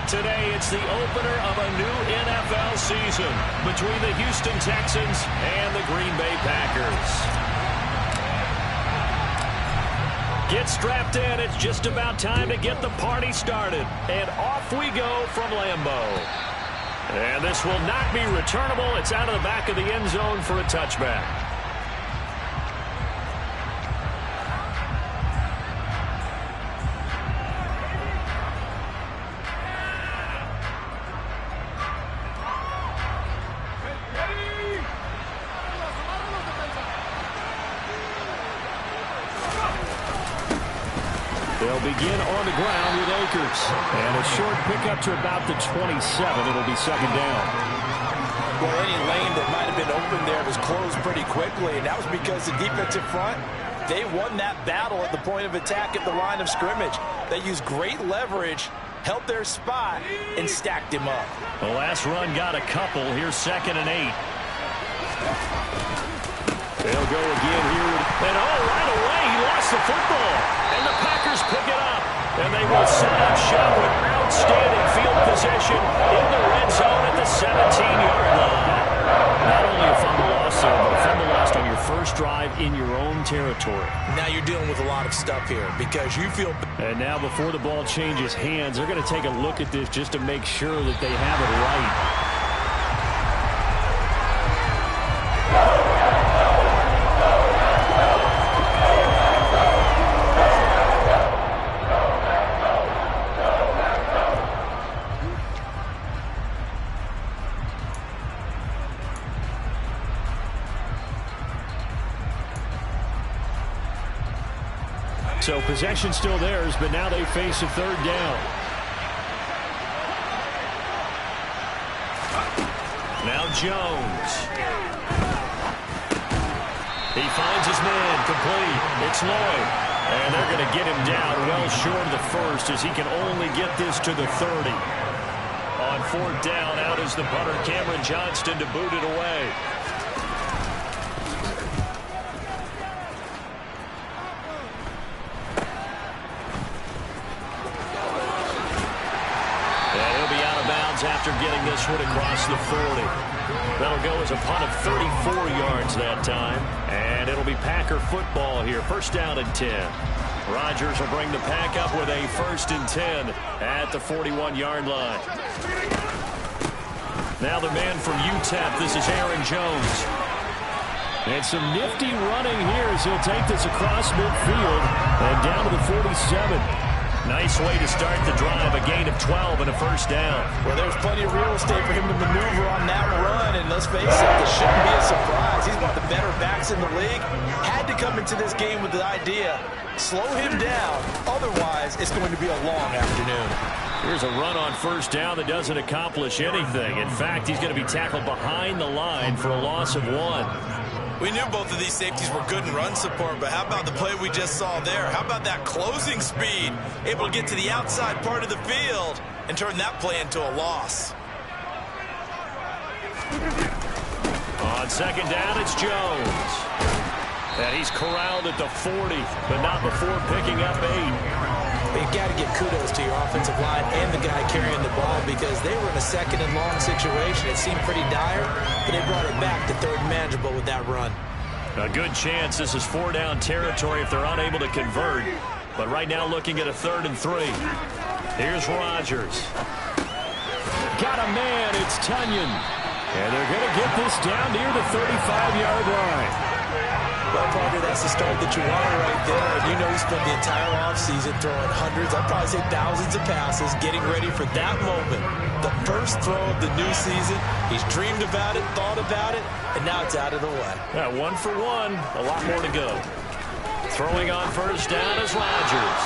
Today, it's the opener of a new NFL season between the Houston Texans and the Green Bay Packers. Get strapped in. It's just about time to get the party started. And off we go from Lambeau. And this will not be returnable. It's out of the back of the end zone for a touchback. They'll begin on the ground with Akers. And a short pickup to about the 27. It'll be second down. Well, any lane that might have been open there was closed pretty quickly, and that was because the defensive front, they won that battle at the point of attack at the line of scrimmage. They used great leverage, held their spot, and stacked him up. The last run got a couple. Here's 2nd and 8. They'll go again here. And right away, he lost the football. And the Packers pick it up. And they will set up shop with outstanding field position in the red zone at the 17-yard line. Not only a fumble loss, but a fumble lost on your first drive in your own territory. Now you're dealing with a lot of stuff here because you feel... And now before the ball changes hands, they're going to take a look at this just to make sure that they have it right. So possession still theirs, but now they face a third down. Now Jones. He finds his man complete. It's Lloyd. And they're going to get him down well short of the first as he can only get this to the 30. On 4th down, out is the punter, Cameron Johnston, to boot it away. After getting this one across the 40. That'll go as a punt of 34 yards that time. And it'll be Packer football here. 1st down and 10. Rodgers will bring the Pack up with a 1st and 10 at the 41-yard line. Now the man from UTEP. This is Aaron Jones. And some nifty running here as he'll take this across midfield and down to the 47. Nice way to start the drive, a gain of 12 and a 1st down. Well, there's plenty of real estate for him to maneuver on that run, and let's face it, this shouldn't be a surprise. He's one of the better backs in the league. Had to come into this game with the idea, slow him down, otherwise it's going to be a long afternoon. Here's a run on 1st down that doesn't accomplish anything. In fact, he's going to be tackled behind the line for a loss of 1. We knew both of these safeties were good in run support, but how about the play we just saw there? How about that closing speed? Able to get to the outside part of the field and turn that play into a loss. On 2nd down, it's Jones. And he's corralled at the 40, but not before picking up 8. You've got to give kudos to your offensive line and the guy carrying the ball because they were in a 2nd and long situation. It seemed pretty dire, but they brought it back to 3rd and manageable with that run. A good chance this is 4-down territory if they're unable to convert. But right now looking at a 3rd and 3. Here's Rodgers. Got a man, it's Tunyon. And they're going to get this down near the 35-yard line. Well, partner, that's the start that you want right there. And you know he spent the entire offseason throwing hundreds, I'd probably say thousands of passes, getting ready for that moment. The first throw of the new season. He's dreamed about it, thought about it, and now it's out of the way. Yeah, 1 for 1. A lot more to go. Throwing on 1st down is Rodgers.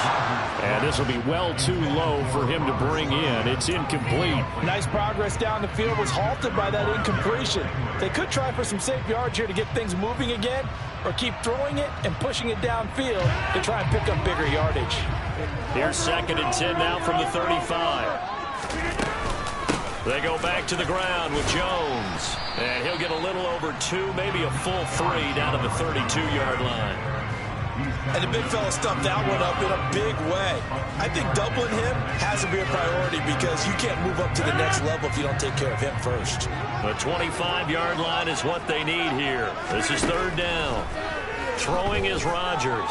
And this will be well too low for him to bring in. It's incomplete. Nice progress down the field, was halted by that incompletion. They could try for some safe yards here to get things moving again, or keep throwing it and pushing it downfield to try and pick up bigger yardage. Here's 2nd and 10 now from the 35. They go back to the ground with Jones. And he'll get a little over 2, maybe a full 3 down to the 32-yard line. And the big fella stuffed that one up in a big way. I think doubling him has to be a priority because you can't move up to the next level if you don't take care of him first. The 25-yard line is what they need here. This is third down. Throwing is Rodgers.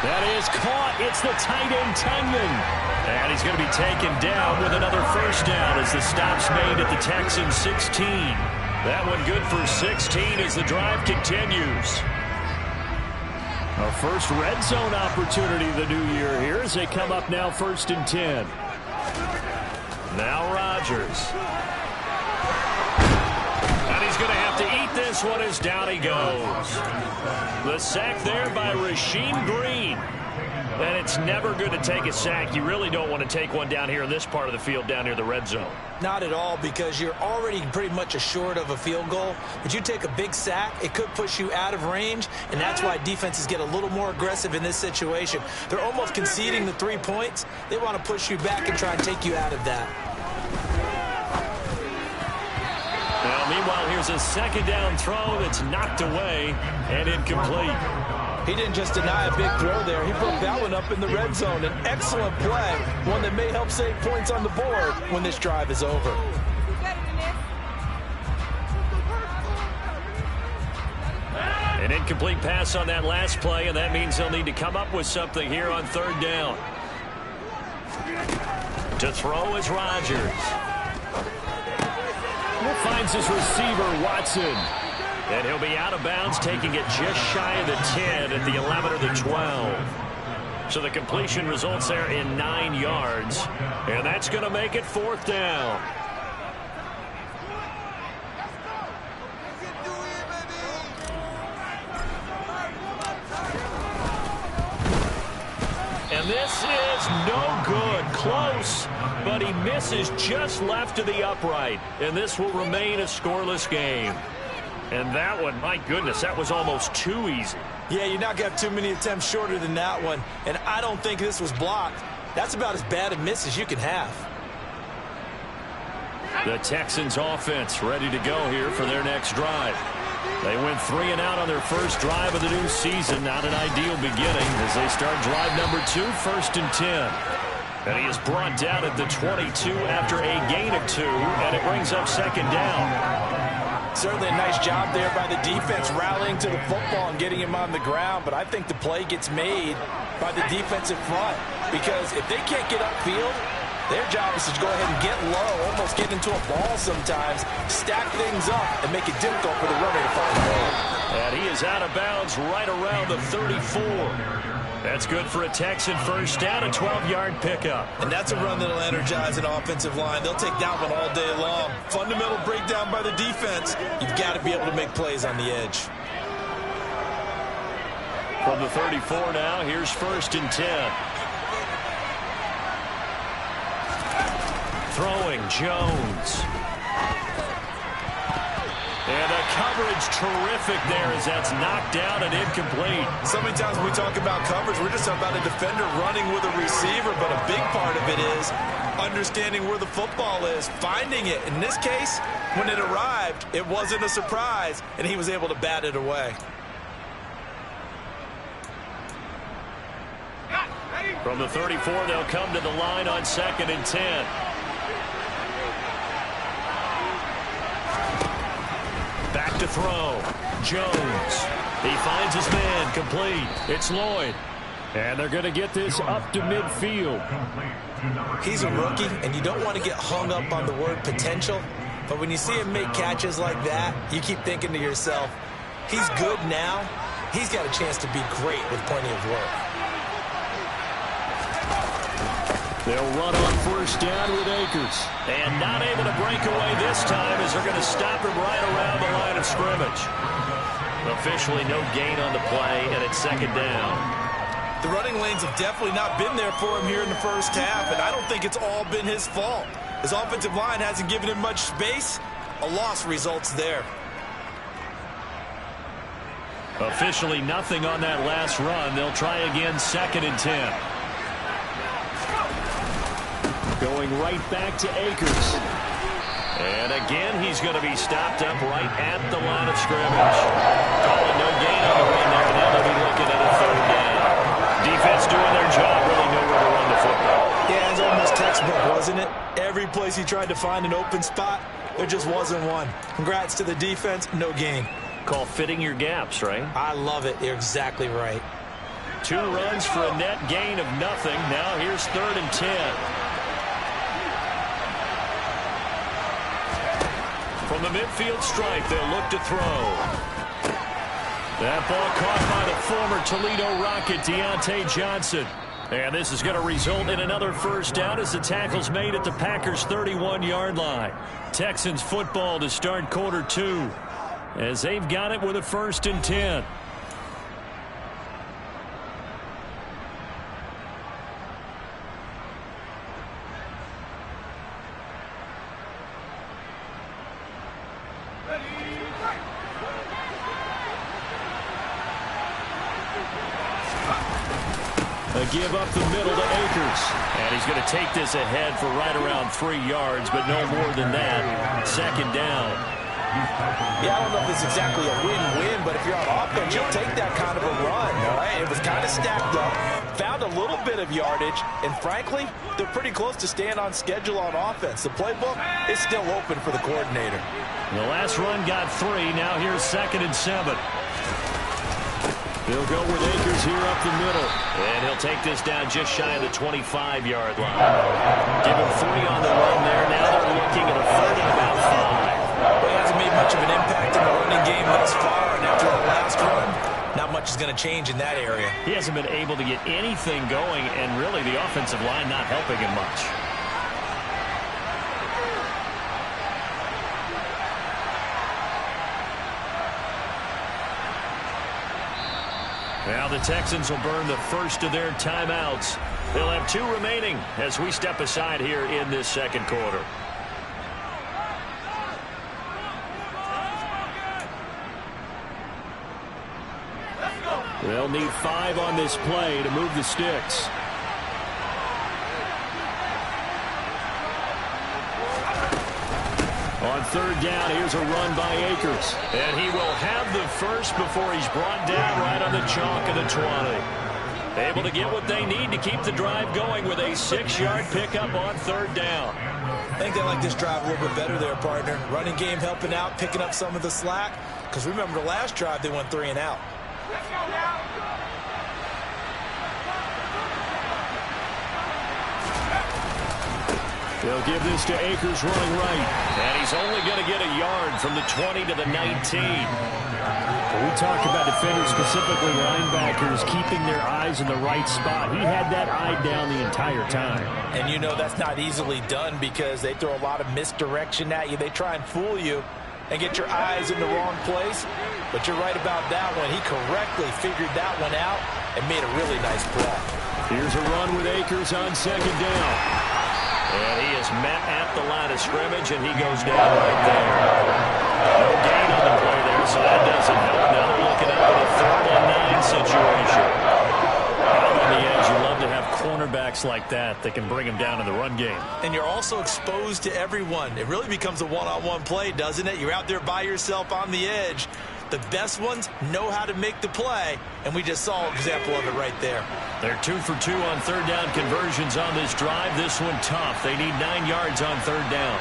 That is caught. It's the tight end, Tunyon. And he's going to be taken down with another first down as the stop's made at the Texans 16. That one good for 16 as the drive continues. A first red zone opportunity the new year here as they come up now 1st and 10. Now Rodgers. And he's going to have to eat this one as down he goes. The sack there by Rasheem Green. And it's never good to take a sack. You really don't want to take one down here in this part of the field down near the red zone. Not at all, because you're already pretty much assured of a field goal. But you take a big sack, it could push you out of range, and that's why defenses get a little more aggressive in this situation. They're almost conceding the 3 points. They want to push you back and try and take you out of that. Well, meanwhile, here's a second down throw that's knocked away and incomplete. He didn't just deny a big throw there. He broke that one up in the red zone. An excellent play, one that may help save points on the board when this drive is over. An incomplete pass on that last play, and that means they'll need to come up with something here on third down. To throw is Rodgers. Finds his receiver, Watson. And he'll be out of bounds, taking it just shy of the 10 at the 11 or the 12. So the completion results there in 9 yards. And that's going to make it 4th down. And this is no good. Close, but he misses just left of the upright. And this will remain a scoreless game. And that one, my goodness, that was almost too easy. Yeah, you're not going to have too many attempts shorter than that one. And I don't think this was blocked. That's about as bad a miss as you can have. The Texans offense ready to go here for their next drive. They went 3 and out on their first drive of the new season. Not an ideal beginning as they start drive number 2, 1st and 10. And he is brought down at the 22 after a gain of 2, and it brings up 2nd down. Certainly a nice job there by the defense rallying to the football and getting him on the ground, but I think the play gets made by the defensive front because if they can't get upfield, their job is to go ahead and get low, almost get into a ball sometimes, stack things up, and make it difficult for the runner to find a hole. And he is out of bounds right around the 34. That's good for a Texan first down, a 12-yard pickup. And that's a run that'll energize an offensive line. They'll take that one all day long. Fundamental breakdown by the defense. You've got to be able to make plays on the edge. From the 34 now, here's 1st and 10. Throwing, Jones. And the coverage terrific there as that's knocked down and incomplete. So many times when we talk about coverage, we're just talking about a defender running with a receiver, but a big part of it is understanding where the football is, finding it. In this case, when it arrived, it wasn't a surprise, and he was able to bat it away. From the 34, they'll come to the line on 2nd and 10. Back to throw. Jones. He finds his man. Complete. It's Lloyd. And they're going to get this up to midfield. He's a rookie, and you don't want to get hung up on the word potential. But when you see him make catches like that, you keep thinking to yourself, he's good now. He's got a chance to be great with plenty of work. They'll run on first down with Akers. And not able to break away this time as they're going to stop him right around the line of scrimmage. Officially no gain on the play, and it's 2nd down. The running lanes have definitely not been there for him here in the first half, and I don't think it's all been his fault. His offensive line hasn't given him much space. A loss results there. Officially nothing on that last run. They'll try again 2nd and 10. Going right back to Akers. And again, he's going to be stopped up right at the line of scrimmage. Calling no gain on the run there. Now they'll be looking at a third down. Defense doing their job, really nowhere to run the football. Yeah, it's almost textbook, wasn't it? Every place he tried to find an open spot, there just wasn't one. Congrats to the defense, no gain. Call fitting your gaps, right? I love it. You're exactly right. 2 runs for a net gain of nothing. Now here's 3rd and 10. From the midfield stripe, they'll look to throw. That ball caught by the former Toledo Rocket, Deontay Johnson. And this is going to result in another first down as the tackle's made at the Packers' 31-yard line. Texans football to start quarter 2 as they've got it with a 1st and 10. A give up the middle to Akers. And he's going to take this ahead for right around 3 yards, but no more than that. 2nd down. Yeah, I don't know if it's exactly a win-win, but if you're on offense, you'll take that kind of a run, all right? It was kind of stacked up, found a little bit of yardage, and frankly, they're pretty close to staying on schedule on offense. The playbook is still open for the coordinator. The last run got 3. Now here's 2nd and 7. They'll go with Akers here up the middle. And he'll take this down just shy of the 25-yard line. Give him 3 on the run there. Now they're looking at a 3rd and about 5. Well, he hasn't made much of an impact in the running game thus far, and after that last run, not much is going to change in that area. He hasn't been able to get anything going, and really the offensive line not helping him much. Now the Texans will burn the first of their timeouts. They'll have 2 remaining as we step aside here in this 2nd quarter. They'll need 5 on this play to move the sticks. On 3rd down, here's a run by Akers. And he will have the first before he's brought down right on the chalk of the 20. Able to get what they need to keep the drive going with a 6-yard pickup on 3rd down. I think they like this drive a little bit better there, partner. Running game helping out, picking up some of the slack. Because remember the last drive, they went 3 and out. They'll give this to Akers running right. And he's only going to get a yard from the 20 to the 19. When we talk about defenders, specifically linebackers, keeping their eyes in the right spot. He had that eye down the entire time. And you know that's not easily done because they throw a lot of misdirection at you. They try and fool you and get your eyes in the wrong place. But you're right about that one. He correctly figured that one out and made a really nice play. Here's a run with Akers on 2nd down. And he is met at the line of scrimmage, and he goes down right there. No gain on the play there, so that doesn't help. Now they're looking at a 3rd and 9 situation. Out on the edge, you love to have cornerbacks like that can bring him down in the run game. And you're also exposed to everyone. It really becomes a one-on-one play, doesn't it? You're out there by yourself on the edge. The best ones know how to make the play, and we just saw an example of it right there. They're 2 for 2 on 3rd down conversions on this drive. This one tough. They need 9 yards on 3rd down.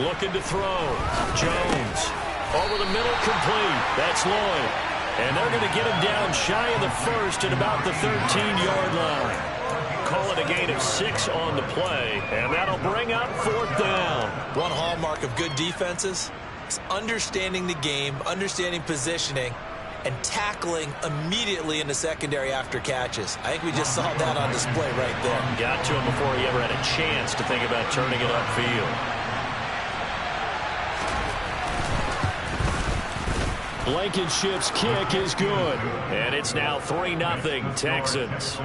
Looking to throw. Jones. Over the middle, complete. That's Lloyd. And they're going to get him down shy of the 1st at about the 13-yard line. Call it a gain of 6 on the play, and that'll bring up 4th down. One hallmark of good defenses is understanding the game, understanding positioning, and tackling immediately in the secondary after catches. I think we just saw that on display right there. Got to him before he ever had a chance to think about turning it upfield. Blankenship's kick is good. And it's now 3-0 Texans.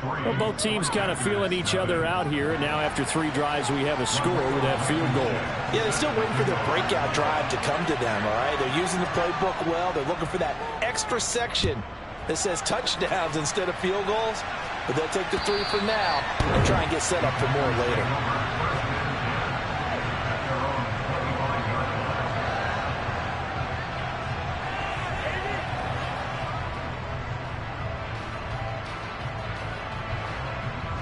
Well, both teams kind of feeling each other out here. And now after 3 drives, we have a score with that field goal. Yeah, they're still waiting for their breakout drive to come to them, all right? They're using the playbook well. They're looking for that extra section It says touchdowns instead of field goals, but they'll take the 3 for now and try and get set up for more later.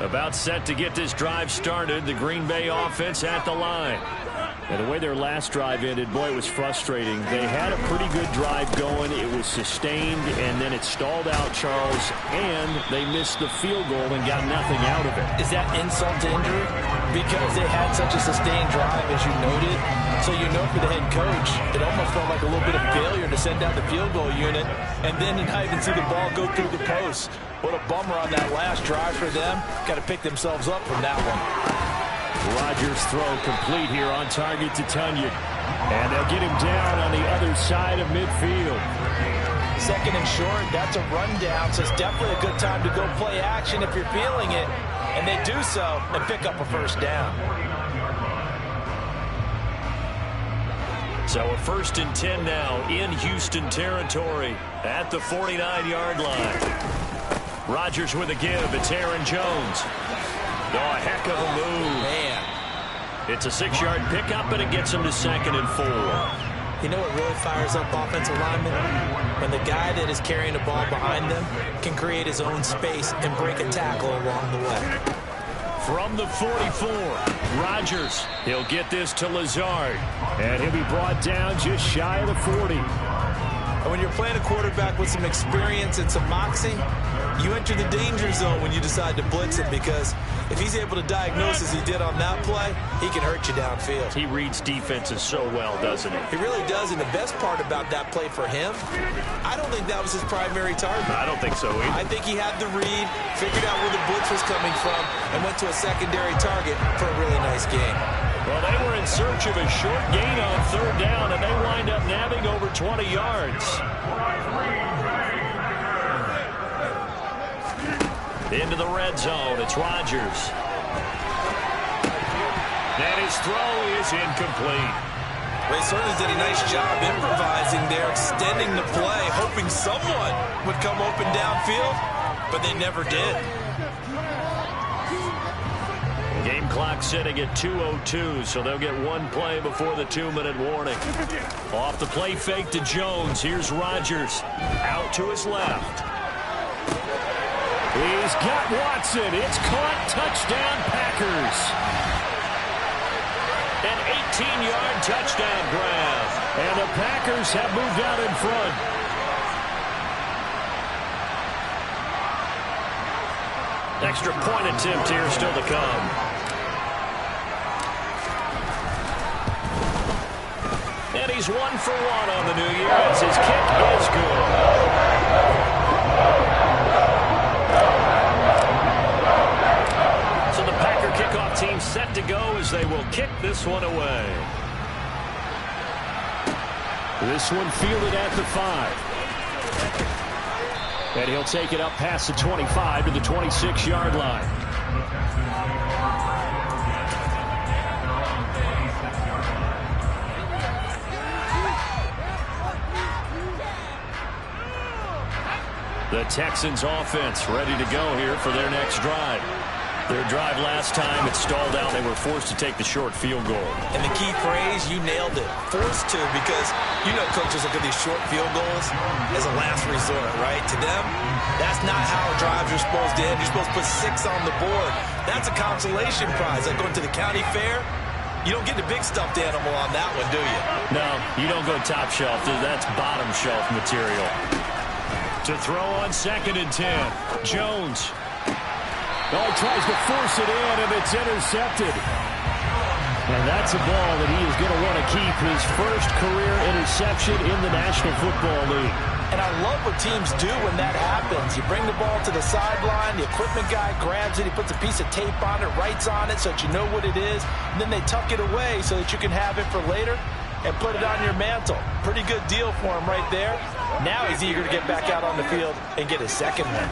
About set to get this drive started. The Green Bay offense at the line. And the way their last drive ended, boy, it was frustrating. They had a pretty good drive going. It was sustained, and then it stalled out, Charles, and they missed the field goal and got nothing out of it. Is that insult to injury? Because they had such a sustained drive, as you noted. So you know for the head coach, it almost felt like a little bit of failure to send out the field goal unit, and then to not even see the ball go through the post. What a bummer on that last drive for them. Got to pick themselves up from that one. Rodgers' throw complete here on target to Tunyon. And they'll get him down on the other side of midfield. Second and short, that's a rundown, so it's definitely a good time to go play action if you're feeling it. And they do so and pick up a first down. So a 1st and 10 now in Houston territory at the 49-yard line. Rodgers with a give. It's Aaron Jones. Oh, a heck of a move. Man. It's a 6-yard pickup, and it gets him to 2nd and 4. You know what really fires up offensive linemen? When the guy that is carrying the ball behind them can create his own space and break a tackle along the way. From the 44, Rodgers. He'll get this to Lazard. And he'll be brought down just shy of the 40. And when you're playing a quarterback with some experience and some moxie, you enter the danger zone when you decide to blitz him, because if he's able to diagnose as he did on that play, he can hurt you downfield. He reads defenses so well, doesn't he? He really does, and the best part about that play for him, I don't think that was his primary target. I don't think so either. I think he had the read, figured out where the blitz was coming from, and went to a secondary target for a really nice gain. Well, they were in search of a short gain on 3rd down, and they wind up nabbing over 20 yards. Into the red zone, it's Rodgers. And his throw is incomplete. They certainly did a nice job improvising there, extending the play, hoping someone would come open downfield, but they never did. Game clock sitting at 2:02, so they'll get one play before the 2-minute warning. Off the play fake to Jones. Here's Rodgers. Out to his left. He's got Watson. It's caught. Touchdown, Packers. An 18-yard touchdown grab. And the Packers have moved out in front. Extra point attempt here still to come. And he's 1 for 1 on the new year as his kick is good. So the Packer kickoff team set to go as they will kick this one away. This one fielded at the 5. And he'll take it up past the 25 to the 26-yard line. The Texans offense ready to go here for their next drive. Their drive last time, it stalled out. They were forced to take the short field goal. And the key phrase, you nailed it. Forced to, because you know coaches look at these short field goals as a last resort, right? To them, that's not how drives are supposed to end. You're supposed to put 6 on the board. That's a consolation prize. Like going to the county fair, you don't get the big stuffed animal on that one, do you? No, you don't go top shelf. That's bottom shelf material. To throw on 2nd and 10. Jones. Oh, he tries to force it in, and it's intercepted. And that's a ball that he is going to want to keep, his first career interception in the National Football League. And I love what teams do when that happens. You bring the ball to the sideline, the equipment guy grabs it, he puts a piece of tape on it, writes on it so that you know what it is, and then they tuck it away so that you can have it for later and put it on your mantle. Pretty good deal for him right there. Now he's eager to get back out on the field and get his second one.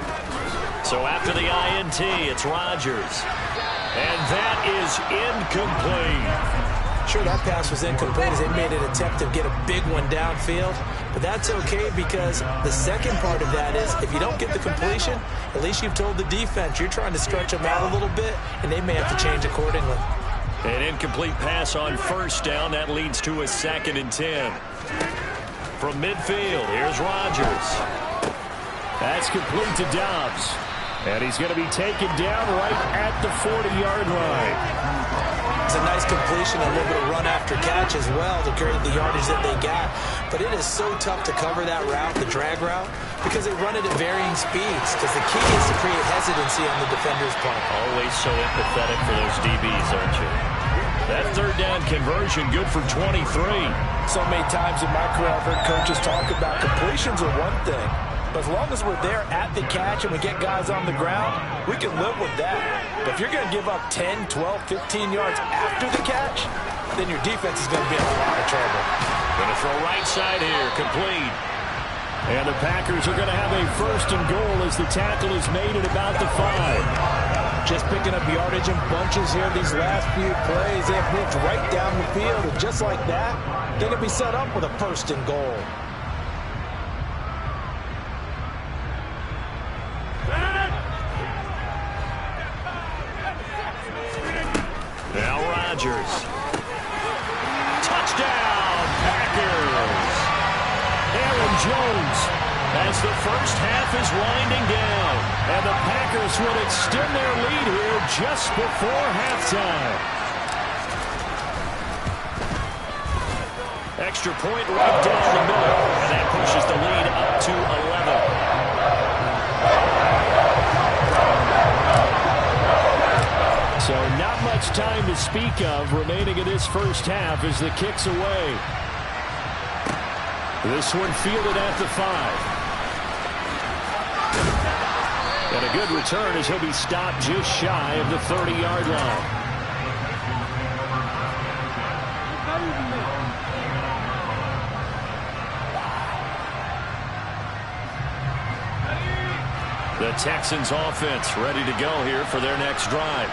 So after the INT, it's Rodgers. And that is incomplete. sure that pass was incomplete as they made an attempt to get a big one downfield. But that's okay because the second part of that is if you don't get the completion, at least you've told the defense you're trying to stretch them out a little bit, and they may have to change accordingly. An incomplete pass on first down. That leads to a 2nd and 10. From midfield, here's Rodgers. That's complete to Dobbs. And he's going to be taken down right at the 40-yard line. It's a nice completion, a little bit of run after catch as well to create the yardage that they got. But it is so tough to cover that route, the drag route, because they run it at varying speeds. Because the key is to create hesitancy on the defender's part. Always so empathetic for those DBs, aren't you? That 3rd down conversion good for 23. So many times in my career I've heard coaches talk about completions are one thing. But as long as we're there at the catch and we get guys on the ground, we can live with that. But if you're going to give up 10, 12, 15 yards after the catch, then your defense is going to be in a lot of trouble. Going to throw right side here, complete. And the Packers are going to have a 1st and goal as the tackle is made at about the 5. Just picking up yardage in bunches here these last few plays. They have moved right down the field, and just like that, they're going to be set up with a 1st and goal. Now Rodgers. Touchdown, Packers. Aaron Jones as the first half is winding down. And the Packers will extend their lead here just before halftime. Extra point right down the middle. And that pushes the lead up to 11. So not much time to speak of remaining in this first half as the kick's away. This one fielded at the 5. And a good return as he'll be stopped just shy of the 30-yard line. The Texans offense ready to go here for their next drive.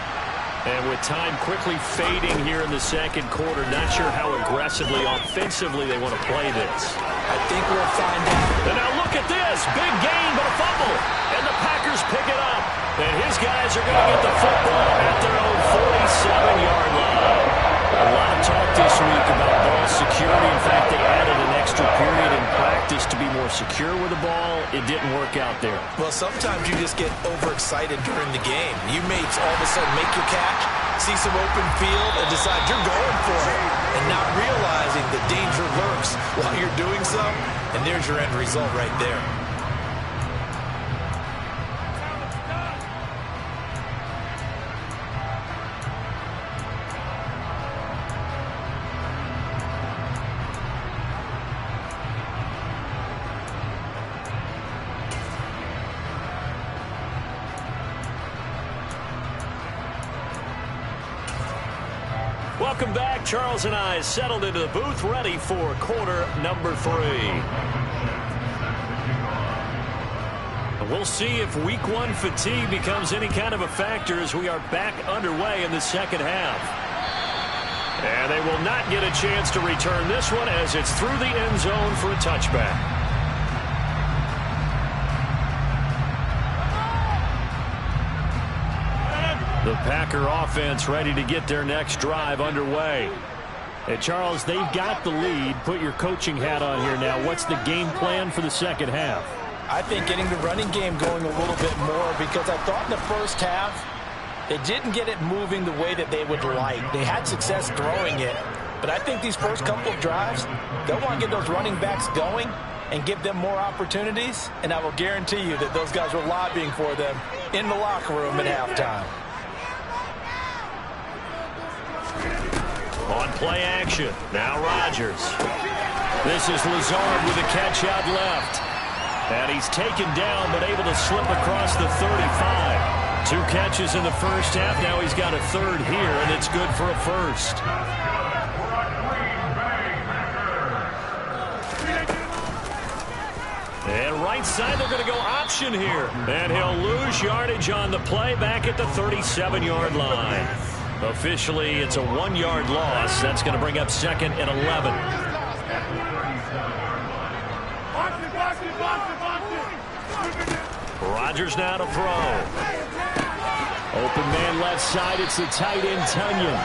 And with time quickly fading here in the second quarter, not sure how aggressively, offensively they want to play this. I think we'll find out. And now look at this. Big gain, but a fumble. And the Packers pick it up. And his guys are going to get the football at their own 47-yard line. A lot of talk this week about ball security. In fact, they added an extra period in practice to be more secure with the ball. It didn't work out there. Well, sometimes you just get overexcited during the game. You may all of a sudden make your catch, see some open field, and decide you're going for it. And not realizing the danger lurks while you're doing so. And there's your end result right there. Welcome back. Charles and I settled into the booth, ready for quarter number 3. And we'll see if week 1 fatigue becomes any kind of a factor as we are back underway in the second half. And they will not get a chance to return this one as it's through the end zone for a touchback. The Packer offense ready to get their next drive underway. And Charles, they've got the lead. Put your coaching hat on here now. What's the game plan for the second half? I think getting the running game going a little bit more, because I thought in the first half they didn't get it moving the way that they would like. They had success throwing it, but I think these first couple of drives, they'll want to get those running backs going and give them more opportunities, and I will guarantee you that those guys were lobbying for them in the locker room at halftime. On play action, now Rodgers. This is Lazard with a catch out left. And he's taken down, but able to slip across the 35. 2 catches in the first half. Now he's got a 3rd here, and it's good for a 1st. And right side, they're going to go option here. And he'll lose yardage on the play back at the 37-yard line. Officially, it's a 1-yard loss. That's going to bring up 2nd and 11. Rodgers now to throw. Open man left side. It's the tight end, Tunyon.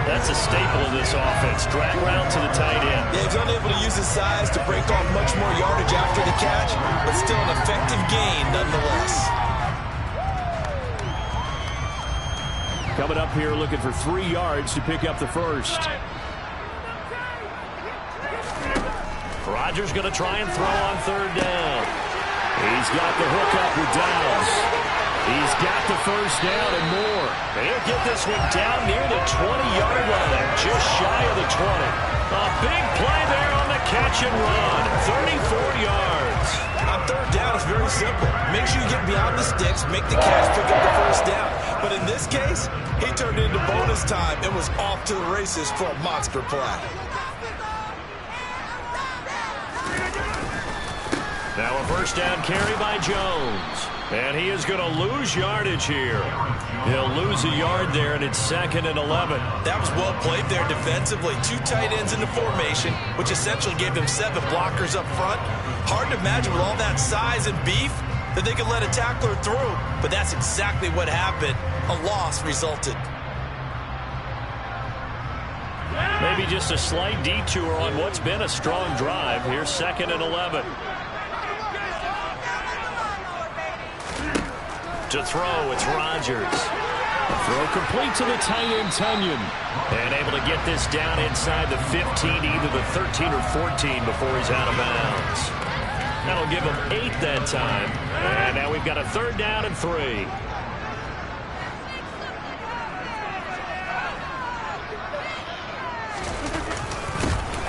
That's a staple of this offense. Drag route to the tight end. Yeah, he's unable to use his size to break off much more yardage after the catch, but still an effective gain nonetheless. Coming up here looking for 3 yards to pick up the first. Rodgers going to try and throw on 3rd down. He's got the hook up with Downs. He's got the first down and more. He'll get this one down near the 20-yard line, just shy of the 20. A big play there on the catch and run. 34 yards. On 3rd down, it's very simple. Make sure you get beyond the sticks, make the catch, pick up the first down. But in this case, he turned it into bonus time and was off to the races for a monster play. Now a first down carry by Jones. And he is going to lose yardage here. He'll lose a yard there, and it's 2nd and 11. That was well played there defensively. 2 tight ends in the formation, which essentially gave them 7 blockers up front. Hard to imagine with all that size and beef that they could let a tackler through. But that's exactly what happened. A loss resulted. Maybe just a slight detour on what's been a strong drive. Here's 2nd and 11. To throw, it's Rodgers. Throw complete to the tight end, Tunyon. And able to get this down inside the 15, either the 13 or 14 before he's out of bounds. That'll give him 8 that time. And now we've got a 3rd down and 3.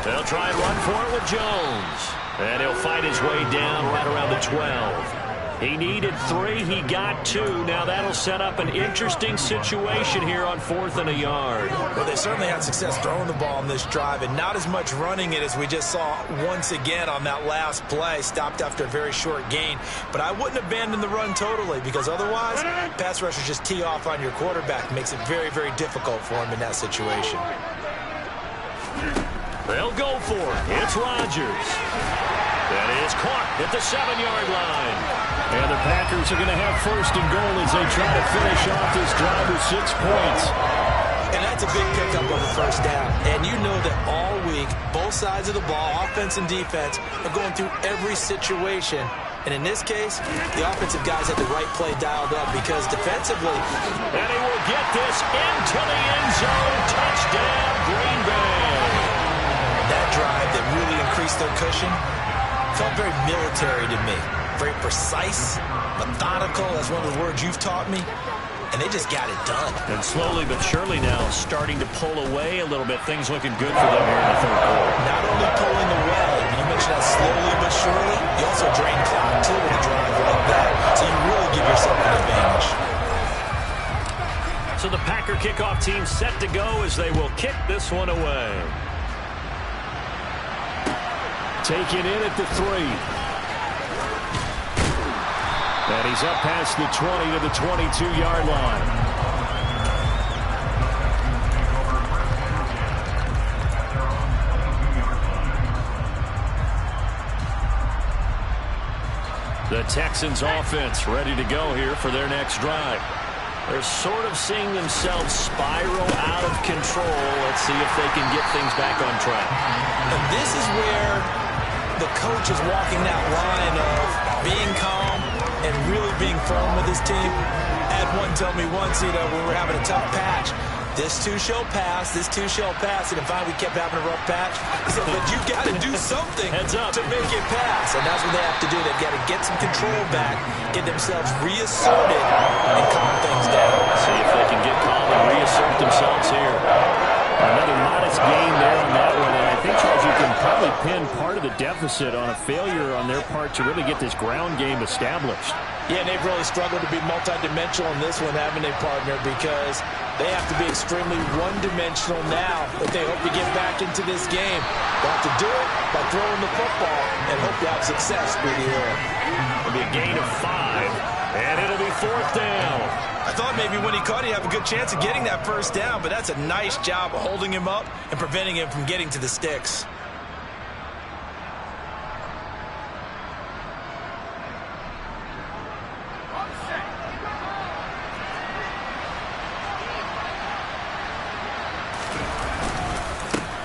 They'll try and run for it with Jones. And he'll fight his way down right around the 12. He needed 3. He got 2. Now that'll set up an interesting situation here on 4th and a yard. Well, they certainly had success throwing the ball on this drive and not as much running it as we just saw once again on that last play. Stopped after a very short gain. But I wouldn't abandon the run totally because otherwise, pass rushers just tee off on your quarterback. Makes it very, very difficult for him in that situation. They'll go for it. It's Rodgers. That is caught at the 7-yard line. And the Packers are going to have 1st and goal as they try to finish off this drive with 6 points. And that's a big pickup of a 1st down. And you know that all week, both sides of the ball, offense and defense, are going through every situation. And in this case, the offensive guys had the right play dialed up because defensively. And he will get this into the end zone. Touchdown, Green Bay. That drive that really increased their cushion felt very military to me. Very precise, methodical. That's one of the words you've taught me. And they just got it done. And slowly but surely now starting to pull away a little bit. Things looking good for them here in the 3rd quarter. Not only pulling away, you mentioned that slowly but surely, you also drain clock too with a drive like that. So you really give yourself an advantage. So the Packer kickoff team set to go as they will kick this one away. Taken in at the 3. And he's up past the 20 to the 22-yard line. The Texans offense ready to go here for their next drive. They're sort of seeing themselves spiral out of control. Let's see if they can get things back on track. And this is where the coach is walking that line of being calm and really being firm with his team. I had one tell me once, when we were having a tough patch, this too shall pass, this too shall pass. And if we kept having a rough patch, he said, but you've got to do something to make it pass. And that's what they have to do. They've got to get some control back, get themselves reasserted, and calm things down. See if they can get calm and reassert themselves here. Another modest gain there on that one. And I think, Charles, you can probably pin part of the deficit on a failure on their part to really get this ground game established. Yeah, and they've really struggled to be multidimensional in this one, haven't they, partner? Because they have to be extremely one-dimensional now if they hope to get back into this game. They have to do it by throwing the football and hope to have success through the air. It'll be a gain of 5. And it'll be 4th down. I thought maybe when he caught, he'd have a good chance of getting that first down, but that's a nice job of holding him up and preventing him from getting to the sticks.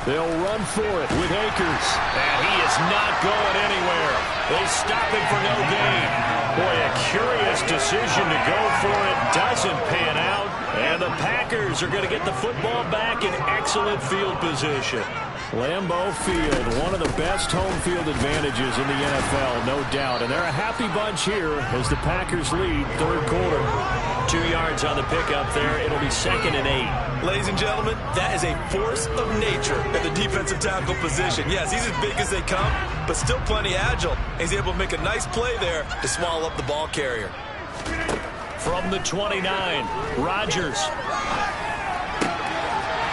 They'll run for it with Akers. And he is not going anywhere. They stop him for no gain. Boy, a curious decision to go for it. Doesn't pan out. And the Packers are going to get the football back in excellent field position. Lambeau Field, one of the best home field advantages in the NFL, no doubt. And they're a happy bunch here as the Packers lead 3rd quarter. 2 yards on the pickup there. It'll be 2nd and 8. Ladies and gentlemen, that is a force of nature at the defensive tackle position. Yes, he's as big as they come, but still plenty agile. He's able to make a nice play there to swallow up the ball carrier. From the 29, Rodgers.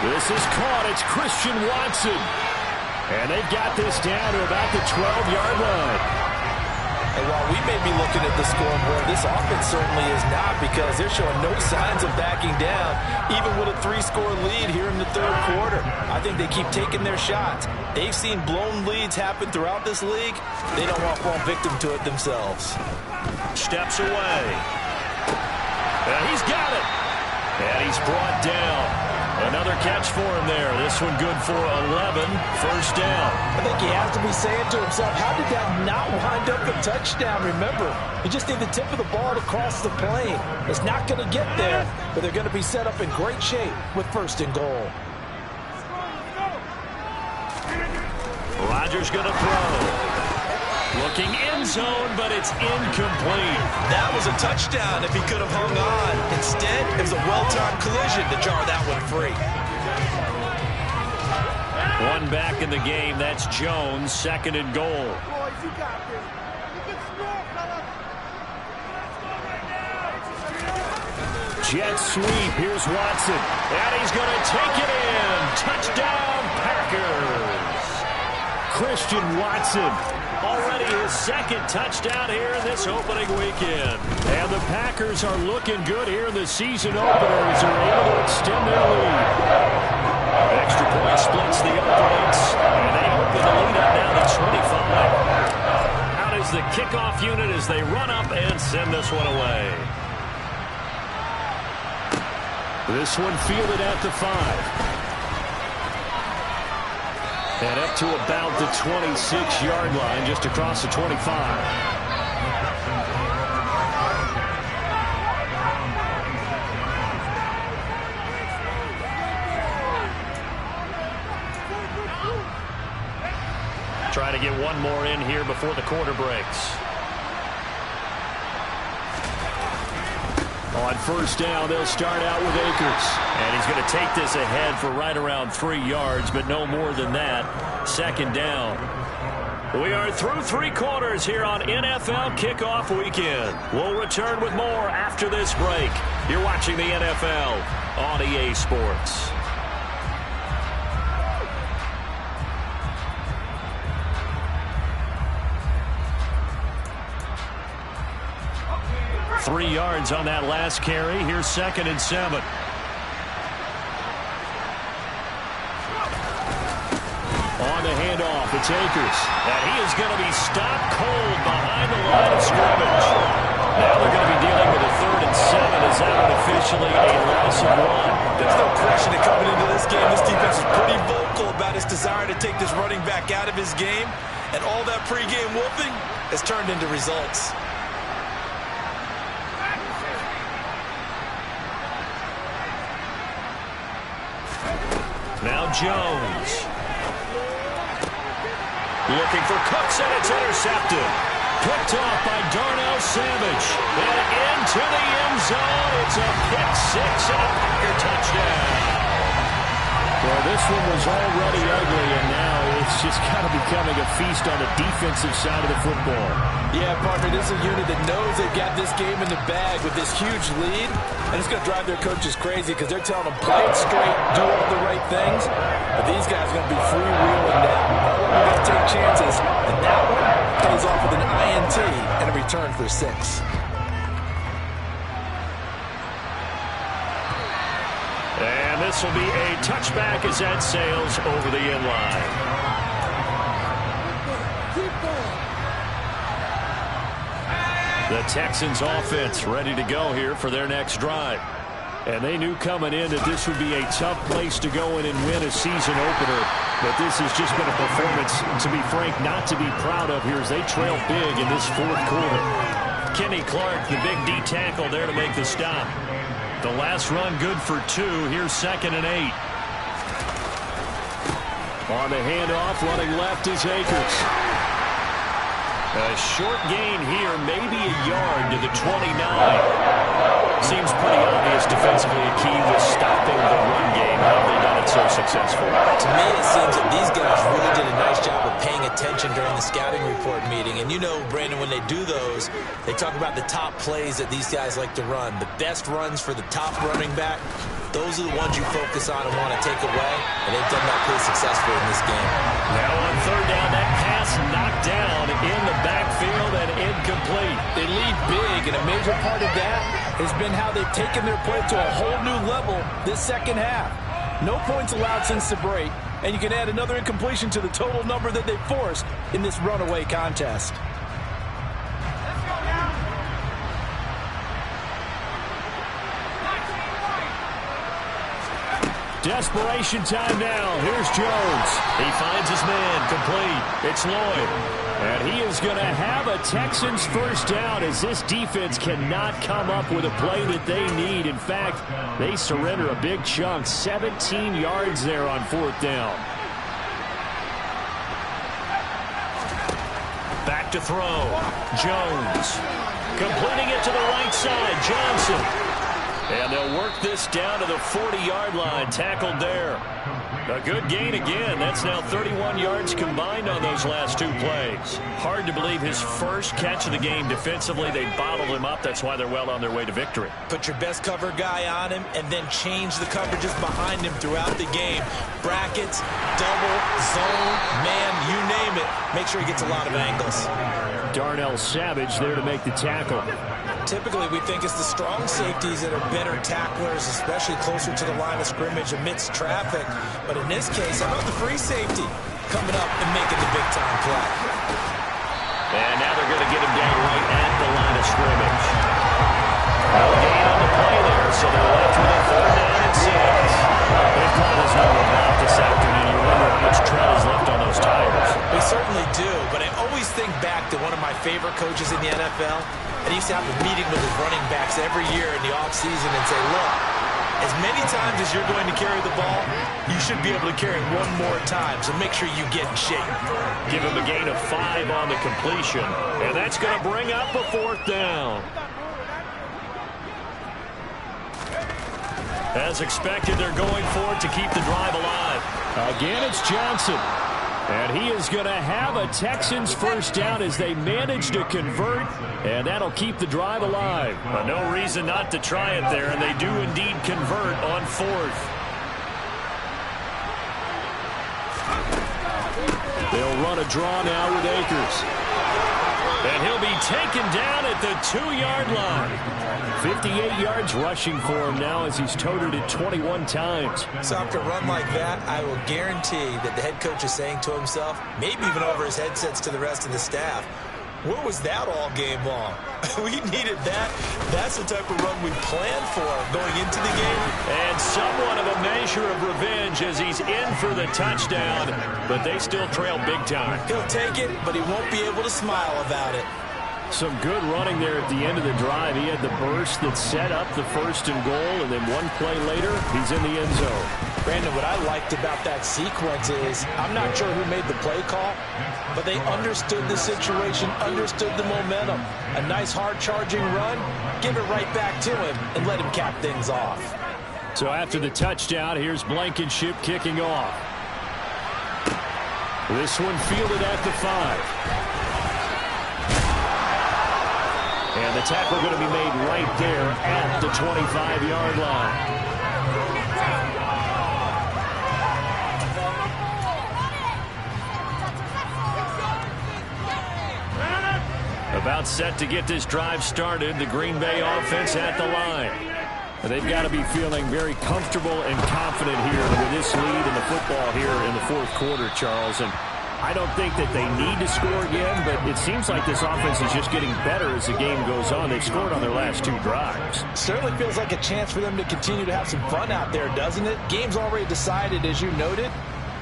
This is caught. It's Christian Watson. And they've got this down to about the 12-yard line. And while we may be looking at the scoreboard, this offense certainly is not, because they're showing no signs of backing down, even with a 3-score lead here in the 3rd quarter. I think they keep taking their shots. They've seen blown leads happen throughout this league. They don't want to fall victim to it themselves. Steps away. And he's got it. And he's brought down. Another catch for him there. This one good for 11. 1st down. I think he has to be saying to himself, how did that not wind up a touchdown? Remember, you just need the tip of the ball to cross the plane. It's not going to get there, but they're going to be set up in great shape with 1st and goal. Rodgers going to throw. Looking end zone, but it's incomplete. That was a touchdown if he could have hung on. Instead, it was a well-timed collision to jar that one free. One back in the game. That's Jones. 2nd and goal. Jet sweep. Here's Watson. And he's going to take it in. Touchdown, Packers. Christian Watson. Already his 2nd touchdown here in this opening weekend. And the Packers are looking good here in the season opener as they're able to extend their lead. Extra point splits the uprights, and they open the lead up now to 25. Out is the kickoff unit as they run up and send this one away. This one fielded at the 5. And up to about the 26-yard line, just across the 25. Try to get one more in here before the quarter breaks. On 1st down, they'll start out with Akers. And he's going to take this ahead for right around 3 yards, but no more than that. 2nd down. We are through 3 quarters here on NFL Kickoff Weekend. We'll return with more after this break. You're watching the NFL on EA Sports. Three yards on that last carry. Here's 2nd and 7. On the handoff, it's Akers. And he is going to be stopped cold behind the line of scrimmage. Now they're going to be dealing with a 3rd and 7 as that one officially a loss of 1. There's no question that coming into this game, this defense is pretty vocal about its desire to take this running back out of his game. And all that pregame whooping has turned into results. Now Jones. Looking for Cooks, and it's intercepted. Picked off by Darnell Savage. And into the end zone. It's a pick 6 and a Packer touchdown. Well, this one was already ugly, and now it's just kind of becoming a feast on the defensive side of the football. Yeah, partner, this is a unit that knows they've got this game in the bag with this huge lead, and it's going to drive their coaches crazy because they're telling them, play it straight, do all the right things, but these guys are going to be freewheeling now. We're going to take chances, and that one pays off with an INT and a return for 6. this will be a touchback as that sails over the end line. The Texans offense ready to go here for their next drive. And they knew coming in that this would be a tough place to go in and win a season opener. But this has just been a performance, to be frank, not to be proud of here as they trail big in this fourth quarter. Kenny Clark, the big D tackle there to make the stop. The last run good for 2. Here's 2nd and 8. On the handoff, running left is Akers. A short gain here, maybe a yard to the 29. Seems pretty obvious defensively a key was stopping the run game. How have they done it so successful? To me, it seems that these guys really did a nice job of paying attention during the scouting report meeting. And you know, Brandon, when they do those, they talk about the top plays that these guys like to run. The best runs for the top running back, those are the ones you focus on and want to take away. And they've done that pretty successfully in this game. Now on 3rd down, that pass knocked down in the backfield and incomplete. They lead big, and a major part of that has been how they've taken their play to a whole new level this second half. No points allowed since the break, and you can add another incompletion to the total number that they forced in this runaway contest. Desperation time now. Here's Jones. He finds his man. Complete. It's Lloyd. And he is going to have a Texans first down as this defense cannot come up with a play that they need. In fact, they surrender a big chunk. 17 yards there on 4th down. Back to throw. Jones. Completing it to the right side. Johnson. And they'll work this down to the 40-yard line. Tackled there. A good gain again. That's now 31 yards combined on those last 2 plays. Hard to believe his first catch of the game defensively. They bottled him up. That's why they're well on their way to victory. Put your best cover guy on him and then change the coverages behind him throughout the game. Brackets, double, zone, man, you name it. Make sure he gets a lot of angles. Darnell Savage there to make the tackle. Typically, we think it's the strong safeties that are better tacklers, especially closer to the line of scrimmage amidst traffic. But in this case, how about the free safety coming up and making the big-time play? And now they're going to get him down right at the line of scrimmage. No gain on the play there, so they're left with a 3rd down and 6. They've called his number of out this afternoon. You wonder how much tread is left on those tires. We certainly do, but I always think back to one of my favorite coaches in the NFL. And he used to have a meeting with his running backs every year in the offseason and say, look, as many times as you're going to carry the ball, you should be able to carry it one more time, so make sure you get in shape. Give him a gain of 5 on the completion, and that's going to bring up a 4th down. As expected, they're going for it to keep the drive alive. Again, it's Johnson. And he is going to have a Texans first down as they manage to convert, and that'll keep the drive alive. But no reason not to try it there, and they do indeed convert on 4th. They'll run a draw now with Akers. And he'll be taken down at the 2-yard line. 58 yards rushing for him now as he's toted it 21 times. So after a run like that, I will guarantee that the head coach is saying to himself, maybe even over his headsets to the rest of the staff, where was that all game long? We needed that. That's the type of run we planned for going into the game. And somewhat of a measure of revenge as he's in for the touchdown, but they still trail big time. He'll take it, but he won't be able to smile about it. Some good running there at the end of the drive. He had the burst that set up the 1st and goal, and then one play later, he's in the end zone. Brandon, what I liked about that sequence is, I'm not sure who made the play call, but they understood the situation, understood the momentum. A nice hard-charging run, give it right back to him, and let him cap things off. So after the touchdown, here's Blankenship kicking off. This one fielded at the 5. And the tackle going to be made right there at the 25-yard line. About set to get this drive started. The Green Bay offense at the line. They've got to be feeling very comfortable and confident here with this lead in the football here in the fourth quarter, Charles. And I don't think that they need to score again, but it seems like this offense is just getting better as the game goes on. They've scored on their last 2 drives. Certainly feels like a chance for them to continue to have some fun out there, doesn't it? Game's already decided, as you noted.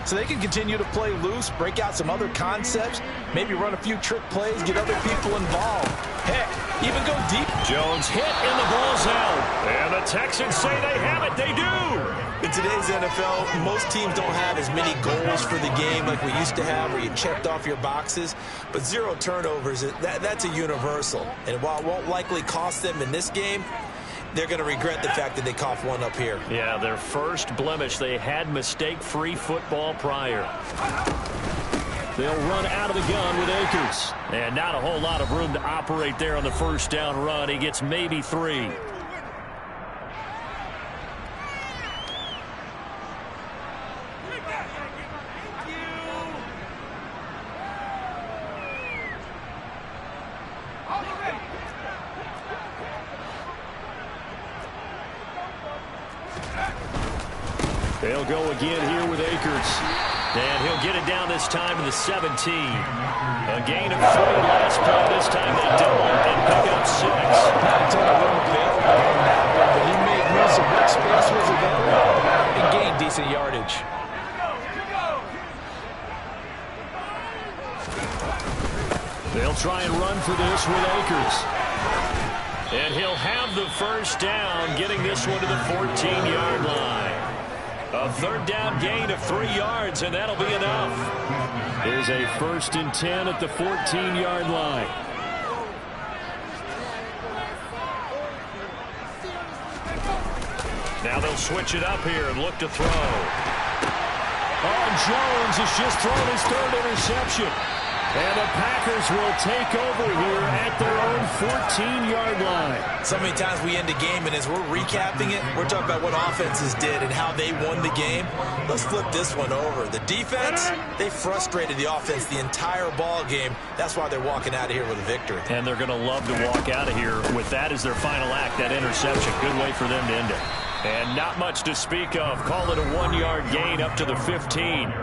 So they can continue to play loose, break out some other concepts, maybe run a few trick plays, get other people involved. Heck, even go deep. Jones hit and the ball's out. And the Texans say they have it. They do. In today's NFL, most teams don't have as many goals for the game like we used to have where you checked off your boxes. But 0 turnovers, that's a universal. And while it won't likely cost them in this game, they're going to regret the fact that they coughed one up here. Yeah, their first blemish. They had mistake-free football prior. They'll run out of the gun with Akers. And not a whole lot of room to operate there on the first down run. He gets maybe 3. They'll go again here with Akers. And he'll get it down this time to the 17. A gain of 3 last play. This time they double and pick up 6. Not a ton of room available on that one, but he made use of what space was available and gained decent yardage. They'll try and run for this with Akers. And he'll have the first down, getting this one to the 14-yard line. A third down gain of 3 yards, and that'll be enough. Here's a 1st and 10 at the 14-yard line. Now they'll switch it up here and look to throw. Oh, Jones has just thrown his 3rd interception. And the Packers will take over here at their own 14-yard line. So many times we end a game, and as we're recapping it, we're talking about what offenses did and how they won the game. Let's flip this one over. The defense, they frustrated the offense the entire ball game. That's why they're walking out of here with a victory. And they're going to love to walk out of here with that as their final act, that interception. Good way for them to end it. And not much to speak of. Call it a 1-yard gain up to the 15.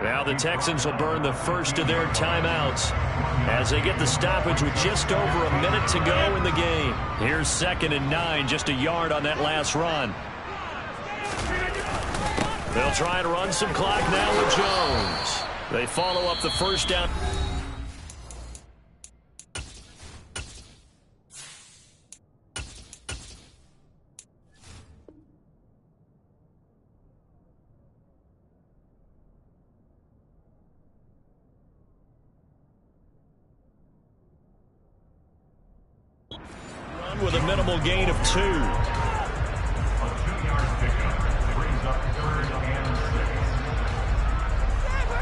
Now the Texans will burn the first of their timeouts as they get the stoppage with just over a minute to go in the game. Here's 2nd and 9, just a yard on that last run. They'll try and run some clock now with Jones. They follow up the first down. With a minimal gain of 2.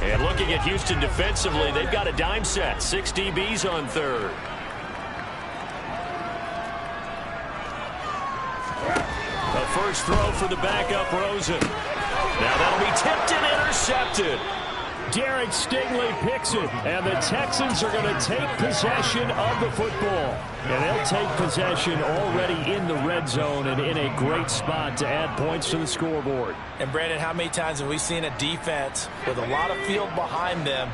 And looking at Houston defensively, they've got a dime set. 6 DBs on 3rd. The first throw for the backup, Rosen. Now that'll be tipped and intercepted. Derek Stingley picks it, and the Texans are going to take possession of the football. And they'll take possession already in the red zone and in a great spot to add points to the scoreboard. And, Brandon, how many times have we seen a defense with a lot of field behind them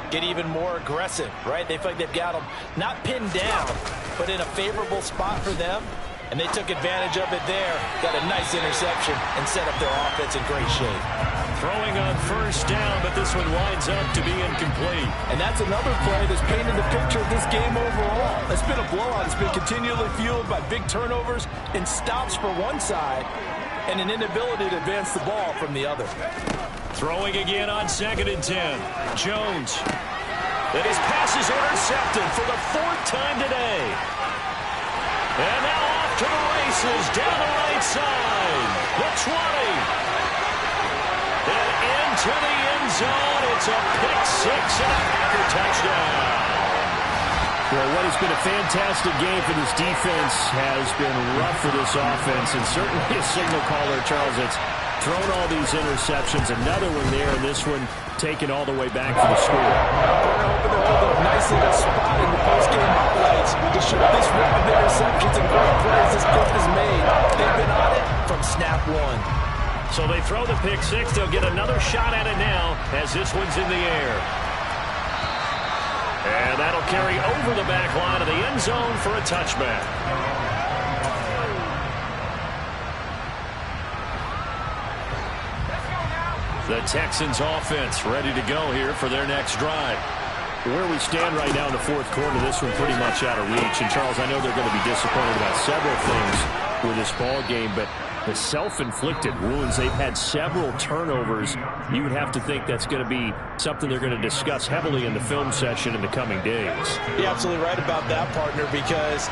get even more aggressive, right? They feel like they've got them not pinned down, but in a favorable spot for them. And they took advantage of it there, got a nice interception, and set up their offense in great shape. Throwing on first down, but this one winds up to be incomplete. And that's another play that's painted the picture of this game overall. It's been a blowout. It's been continually fueled by big turnovers and stops for one side and an inability to advance the ball from the other. Throwing again on 2nd and 10. Jones. And his pass is intercepted for the 4th time today. And now off to the races down the right side. The 20. And into the end zone. It's a pick 6 and a Packer touchdown. Well, what has been a fantastic game for this defense has been rough for this offense, and certainly a signal caller, Charles, that's thrown all these interceptions. Another one there, and this one taken all the way back for the score. They're hoping to hold a nice little spot in the post-game highlights to show this run of interceptions and great plays this group has made. They've been So they throw the pick six. They'll get another shot at it now as this one's in the air. And that'll carry over the back line of the end zone for a touchback. The Texans offense ready to go here for their next drive. Where we stand right now in the fourth quarter, this one pretty much out of reach. And, Charles, I know they're going to be disappointed about several things with this ball game, but the self-inflicted wounds, they've had several turnovers. You would have to think that's going to be something they're going to discuss heavily in the film session in the coming days. You're absolutely right about that, partner, because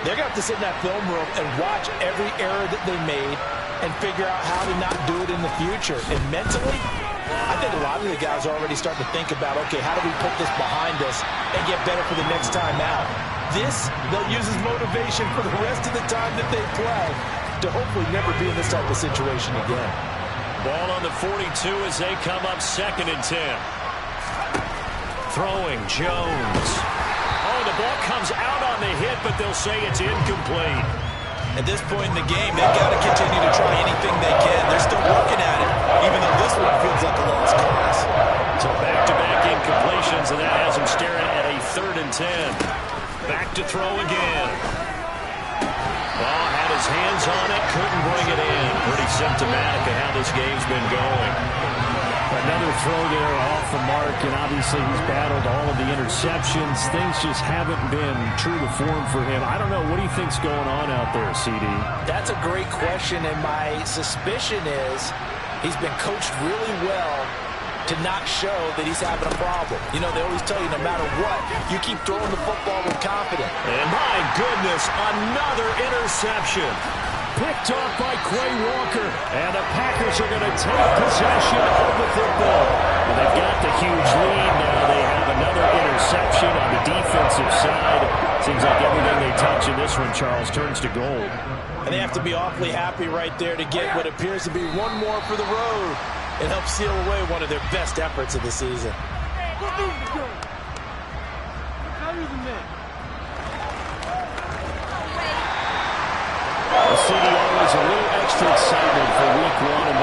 they're going to have to sit in that film room and watch every error that they made and figure out how to not do it in the future. And mentally, I think a lot of the guys are already starting to think about, okay, how do we put this behind us and get better for the next time out? This, they'll use as motivation for the rest of the time that they play to hopefully never be in this type of situation again. Ball on the 42 as they come up 2nd and 10. Throwing Jones. Oh, the ball comes out on the hit, but they'll say it's incomplete. At this point in the game, they've got to continue to try anything they can. They're still working at it, even though this one feels like a lost cause. So back-to-back incompletions, and that has them staring at a 3rd and 10. Back to throw again. Ball had his hands on it, couldn't bring it in. Pretty symptomatic of how this game's been going. Another throw there off the mark, and obviously he's battled all of the interceptions. Things just haven't been true to form for him. I don't know. What do you think's going on out there, CD? That's a great question, and my suspicion is he's been coached really well to not show that he's having a problem. You know, they always tell you no matter what, you keep throwing the football with confidence. And my goodness, another interception. Picked off by Quay Walker, and the Packers are going to take possession of the football. And they've got the huge lead now. They have another interception on the defensive side. Seems like everything they touch in this one, Charles, turns to gold. And they have to be awfully happy right there to get what appears to be one more for the road and help seal away one of their best efforts of the season. The city always a little extra excitement for week one, and